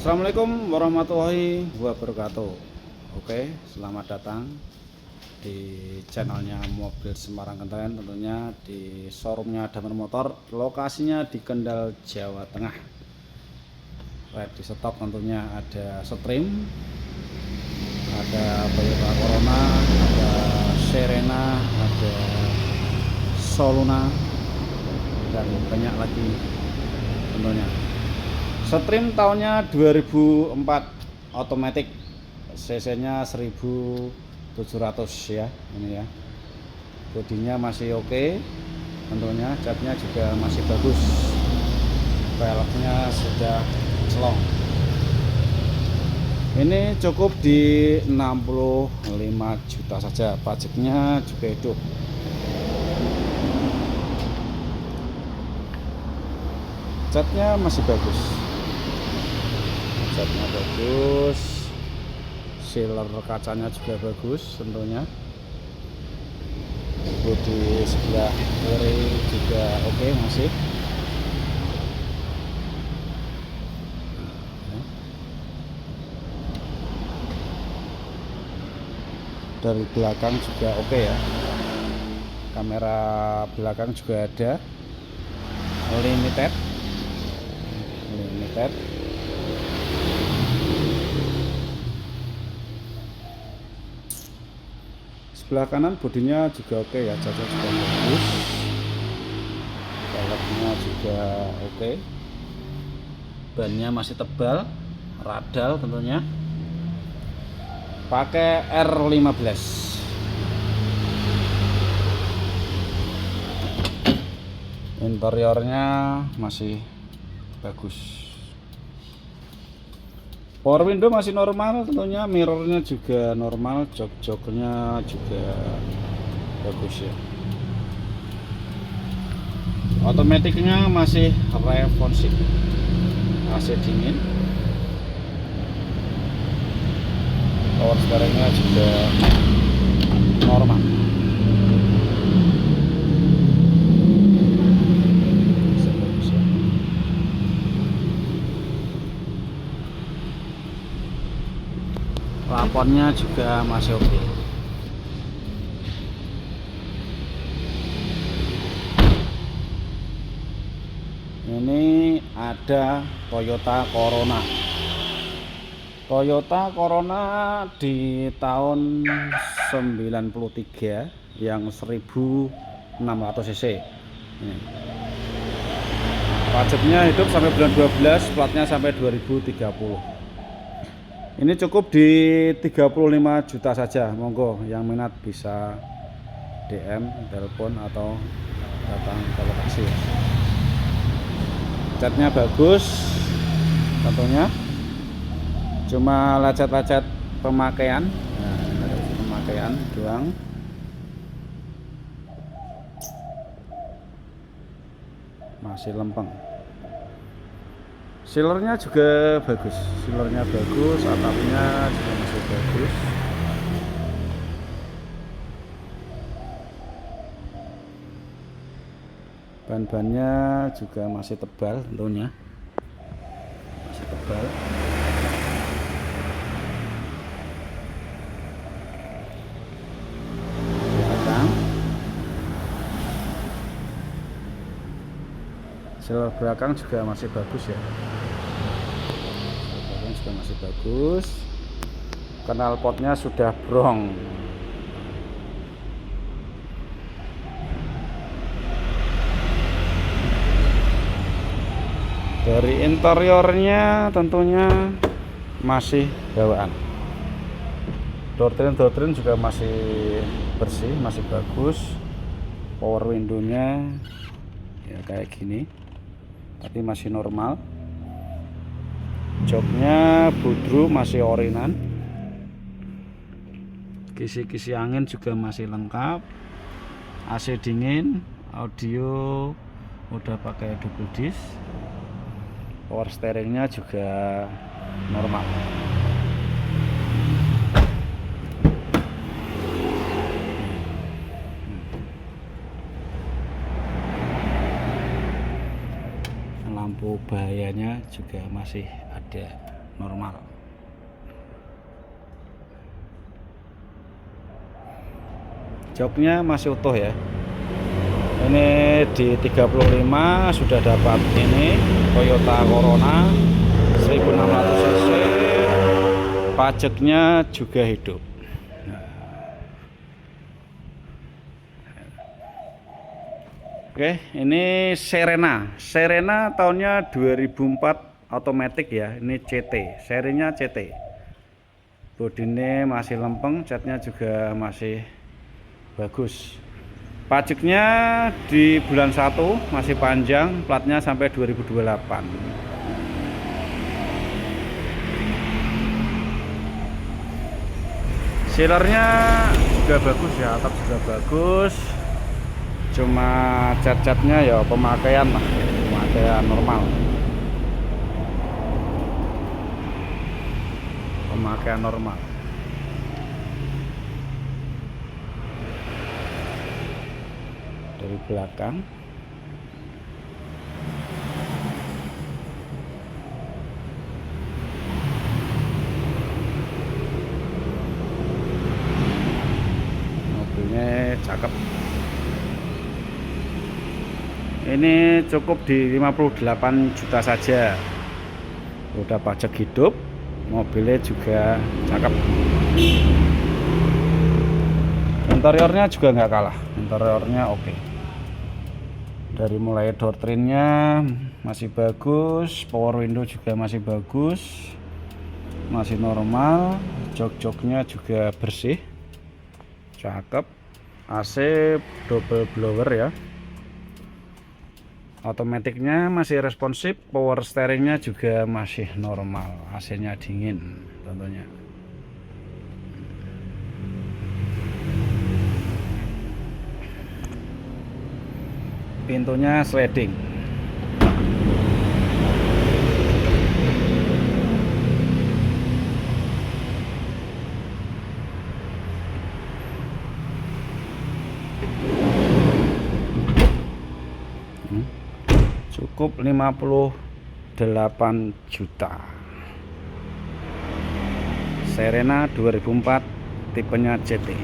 Assalamualaikum warahmatullahi wabarakatuh. Oke, selamat datang di channelnya Mobil Semarang Genteng, tentunya di showroomnya Damar Motor, lokasinya di Kendal, Jawa Tengah. Right, di stok tentunya ada Stream, ada Toyota Corona, ada Serena, ada Soluna, dan banyak lagi tentunya. Stream tahunnya 2004, otomatis, cc nya 1700 ya, ini ya. Bodinya masih oke, tentunya catnya juga masih bagus, velgnya sudah celong. Ini cukup di 65 juta saja, pajaknya juga hidup. Catnya masih bagus, catnya bagus, sealer kacanya juga bagus tentunya. Bodi sebelah kiri juga oke, masih. Dari belakang juga oke ya, kamera belakang juga ada, limited. Sebelah kanan bodinya juga oke ya, catnya juga bagus, velgnya juga oke, bannya masih tebal, radal tentunya, pakai R15. Interiornya masih bagus, power window masih normal tentunya, mirrornya juga normal, jok-joknya juga bagus ya. Otomatiknya masih responsif, AC dingin, power steeringnya juga normal. Plafonnya juga masih oke. Ini ada Toyota Corona. Toyota Corona di tahun 93 yang 1600 cc. Pajaknya hidup sampai bulan 12, platnya sampai 2030. Ini cukup di 35 juta saja. Monggo yang minat bisa DM, telepon, atau datang ke lokasi. Catnya bagus tentunya, cuma lecet-lecet pemakaian, pemakaian doang. Masih lempeng. Sealernya juga bagus, atapnya juga masih bagus. Ban-bannya juga masih tebal tentunya, masih tebal. Belakang, sealer belakang juga masih bagus ya. Masih bagus, knalpotnya sudah brong. Dari interiornya tentunya masih bawaan, door trim juga masih bersih, masih bagus. Power window-nya ya kayak gini, tapi masih normal. Joknya budru, masih orinan. Kisi-kisi angin juga masih lengkap. AC dingin, audio udah pakai double disc. Power steeringnya juga normal. Lampu bahayanya juga masih ada. normal. Joknya masih utuh ya. Ini di 35 sudah dapat ini Toyota Corona 1600 cc, pajaknya juga hidup. Oke, ini Serena tahunnya 2004, otomatis ya. Ini CT, serinya CT. Bodinya masih lempeng, catnya juga masih bagus. Pajaknya di bulan 1 masih panjang, platnya sampai 2028. Sealernya juga bagus ya, atap juga bagus. Cuma cat-catnya ya pemakaian lah, pemakaian normal. Pemakaian normal. Dari belakang mobilnya cakep. Ini cukup di 58 juta saja. Udah pajak hidup, mobilnya juga cakep. Interiornya juga nggak kalah, interiornya oke. Dari mulai door trim-nya masih bagus, power window juga masih bagus, masih normal. Jok-joknya juga bersih, cakep. AC double blower ya. Otomatiknya masih responsif, power steeringnya juga masih normal, AC-nya dingin tentunya. Pintunya sliding. Cukup 58 juta. Serena 2004, tipenya CT.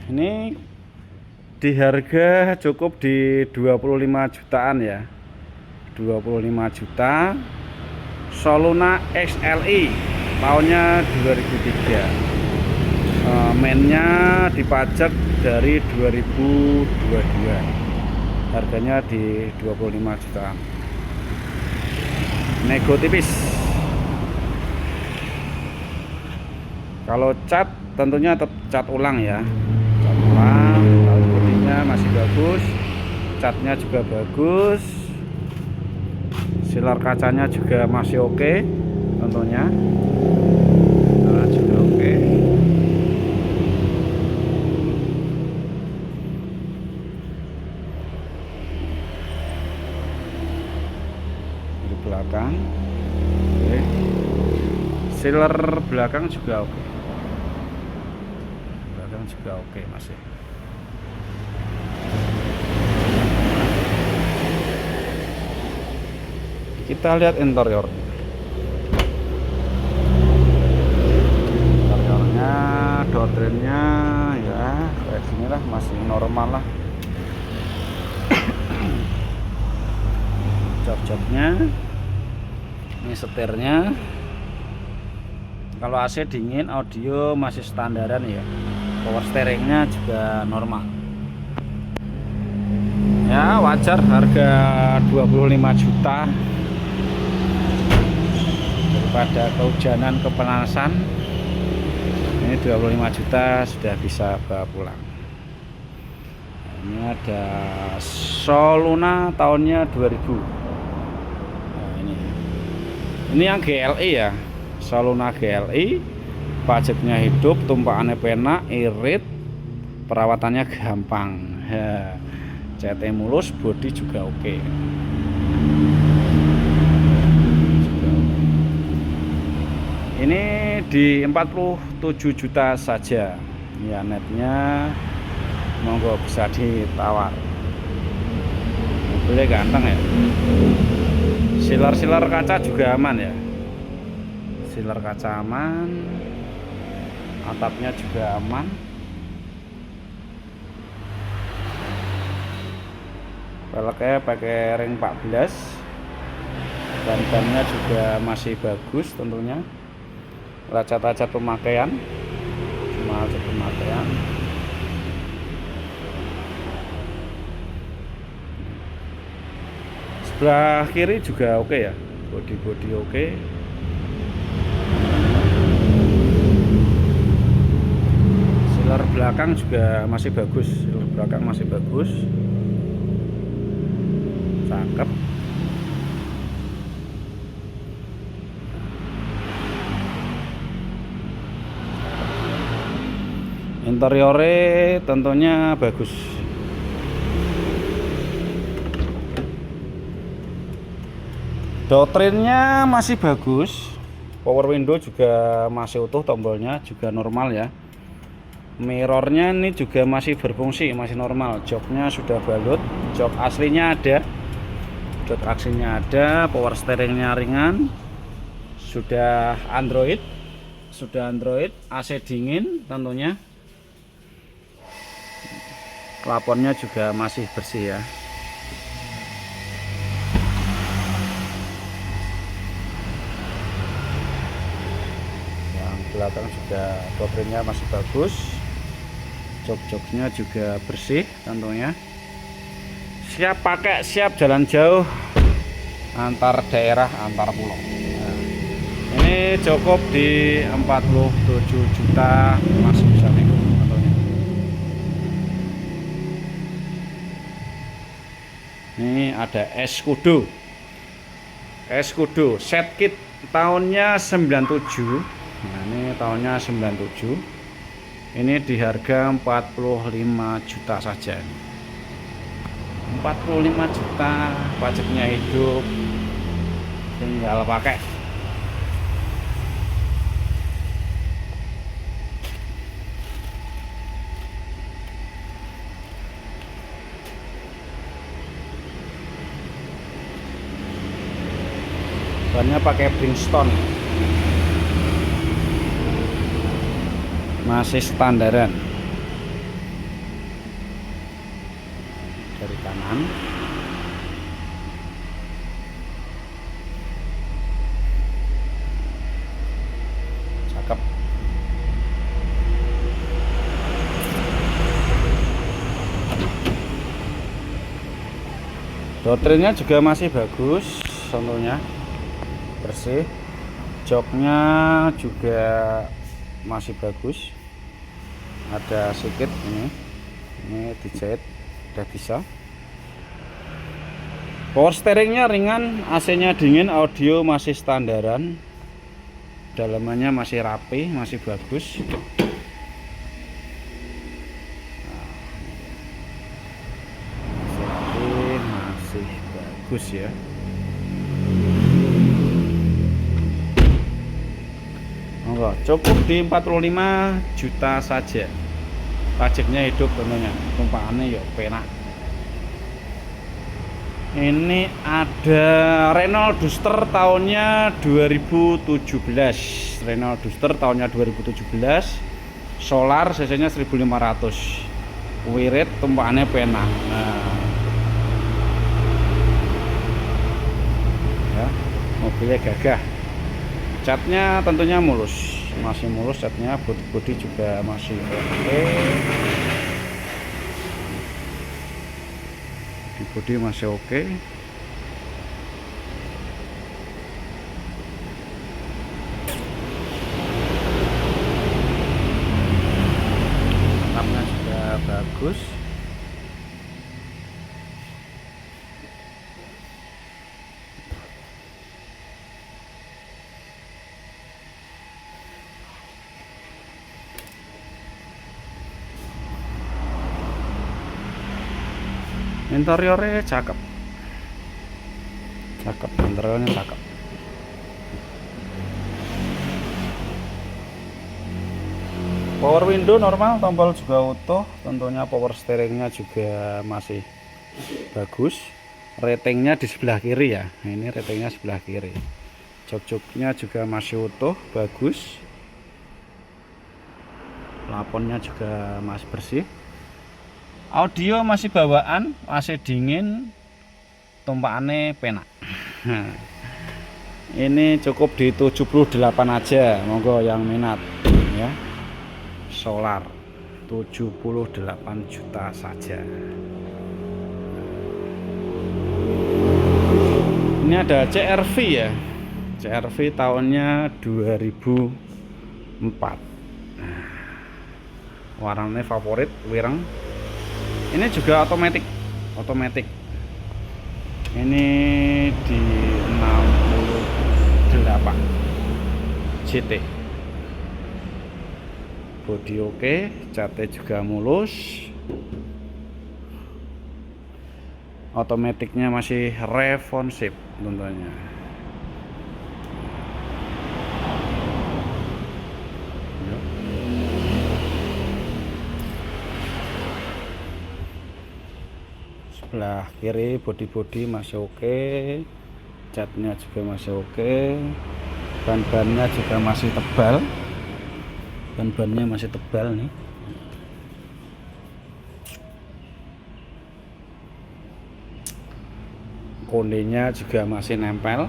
Ini di harga cukup di 25 jutaan ya. 25 juta. Soluna XLI tahunnya 2003. Mainnya dipajak dari 2022. Harganya di 25 jutaan. Nego tipis. Kalau cat tentunya tetap cat ulang ya. Cat ulang, lalu bodinya masih bagus, catnya juga bagus, silar kacanya juga masih oke, tentunya juga oke. Di belakang, oke. Silar belakang juga oke. Juga oke masih. Kita lihat interior. Interiornya, door trim-nya ya kayak gini lah, masih normal lah. Jok-joknya, ini setirnya. Kalau AC dingin, audio masih standaran ya. Power steeringnya juga normal ya, wajar harga 25 juta. Daripada kehujanan kepanasan, ini 25 juta sudah bisa bawa pulang. Ini ada Soluna tahunnya 2000. Nah, ini yang GLI ya, Soluna GLI. Pajaknya hidup, tumpakannya penak, irit, perawatannya gampang. CT mulus, bodi juga oke. Ini di 47 juta saja. Ya, netnya monggo bisa ditawar. mobilnya ganteng ya. Silar-silar kaca juga aman ya, silar kaca aman, atapnya juga aman. Velgnya pakai ring 14, ban-bannya juga masih bagus tentunya. Cat-cat pemakaian, cuma cat pemakaian. Sebelah kiri juga oke ya, bodi oke. Silar belakang juga masih bagus, silar belakang masih bagus, cakep. Interiornya tentunya bagus. Doktrinnya masih bagus. Power window juga masih utuh, tombolnya juga normal ya. Mirrornya ini juga masih berfungsi, masih normal. Joknya sudah balut, jok aslinya ada. Jok aslinya ada, power steeringnya ringan. Sudah Android. AC dingin tentunya. Plafonnya juga masih bersih ya. Yang belakang juga doktrinnya masih bagus. Jok-joknya juga bersih tentunya. Siap pakai, siap jalan jauh antar daerah, antar pulau. Nah, ini cukup di 47 juta masih bisa nego tentunya. Ini ada Escudo set kit tahunnya 97. Nah, ini tahunnya 97. Ini di harga 45 juta saja. 45 juta, pajaknya hidup, tinggal pakai. Bannya pakai Bridgestone, masih standaran. Dari kanan cakep. Doktrinnya juga masih bagus tentunya, bersih. Joknya juga masih bagus, ada sedikit ini dijahit udah bisa. Power steeringnya ringan, AC nya dingin, audio masih standaran, dalamannya masih rapi, masih bagus. Masih rapi, masih bagus ya. Cukup di 45 juta saja. Pajaknya hidup tentunya, tumpahannya ya penak. Ini ada Renault Duster tahunnya 2017. Renault Duster tahunnya 2017. Solar cc-nya 1500. Wirid, tumpahannya penak. Nah, ya, mobilnya gagah. Catnya tentunya mulus, masih mulus catnya. Bodi juga masih oke. Di bodi masih oke. Atapnya juga bagus. Interiornya cakep, interiornya cakep. Power window normal, tombol juga utuh, tentunya power steeringnya juga masih bagus. ratingnya di sebelah kiri ya. Nah, ini ratingnya sebelah kiri. Jok-joknya juga masih utuh, bagus. Plafonnya juga masih bersih. Audio masih bawaan, masih dingin, tumpahannya penak. Ini cukup di 78 aja, monggo yang minat ya. Solar 78 juta saja. Ini ada CR-V ya. CR-V tahunnya 2004. Warnanya favorit wireng. Ini juga otomatis. Ini di 68 GT. Bodi oke, catnya juga mulus. Otomatiknya masih responsif tentunya. Sebelah kiri bodi masih oke, catnya juga masih oke, ban-bannya juga masih tebal, ban-bannya masih tebal nih. Kondenya juga masih nempel.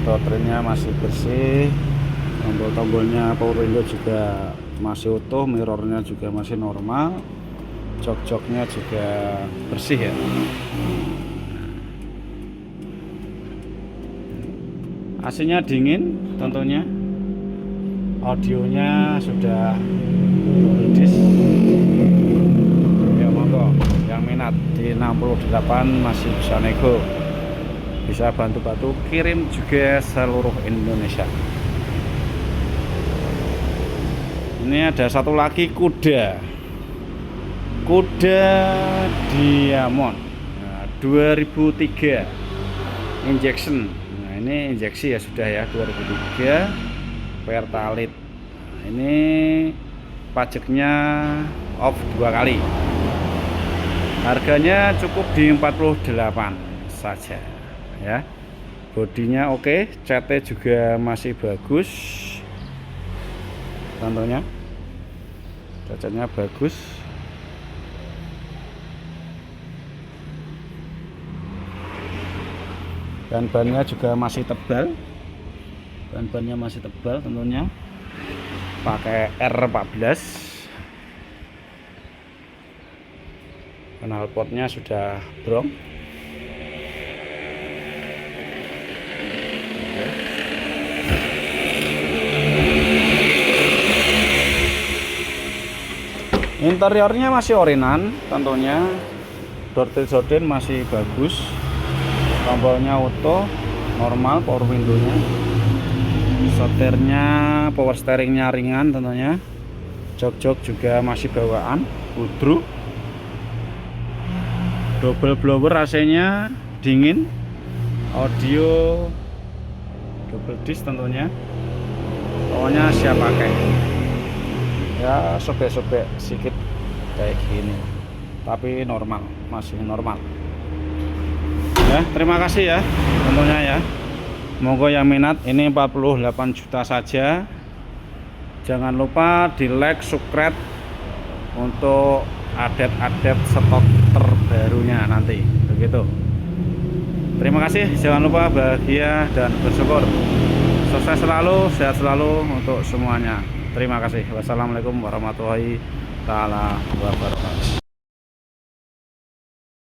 Tombol-tombolnya masih bersih, tombol-tombolnya power window juga masih utuh, mirrornya juga masih normal, jok-joknya juga bersih ya. AC-nya dingin tentunya, audionya sudah double disc ya. Monggo yang minat di 68 masih bisa nego, bisa bantu-bantu kirim juga seluruh Indonesia. Ini ada satu lagi kuda Diamond, nah, 2003 injection. Nah, ini injeksi ya, sudah ya, 2003 Pertalite. Nah, ini pajaknya off 2 kali, harganya cukup di 48 saja ya. Bodinya oke, catnya juga masih bagus tentunya, cacatnya bagus. Dan bannya juga masih tebal, ban-bannya masih tebal tentunya, pakai R14. Knalpotnya sudah brong. Interiornya masih orinan tentunya, door-to-door masih bagus, tombolnya utuh, normal, power windownya, setirnya, power steeringnya ringan tentunya, jok-jok juga masih bawaan, budruk, double blower, AC-nya dingin, audio double disc tentunya, pokoknya siap pakai ya. Sobek-sobek sedikit kayak gini, tapi normal, masih normal ya. Terima kasih ya tentunya ya. Monggo yang minat, ini 48 juta saja. Jangan lupa di like, subscribe untuk update stok terbarunya nanti, begitu. Terima kasih, jangan lupa bahagia dan bersyukur. Sukses selalu, sehat selalu untuk semuanya. Terima kasih. Wassalamualaikum warahmatullahi wabarakatuh.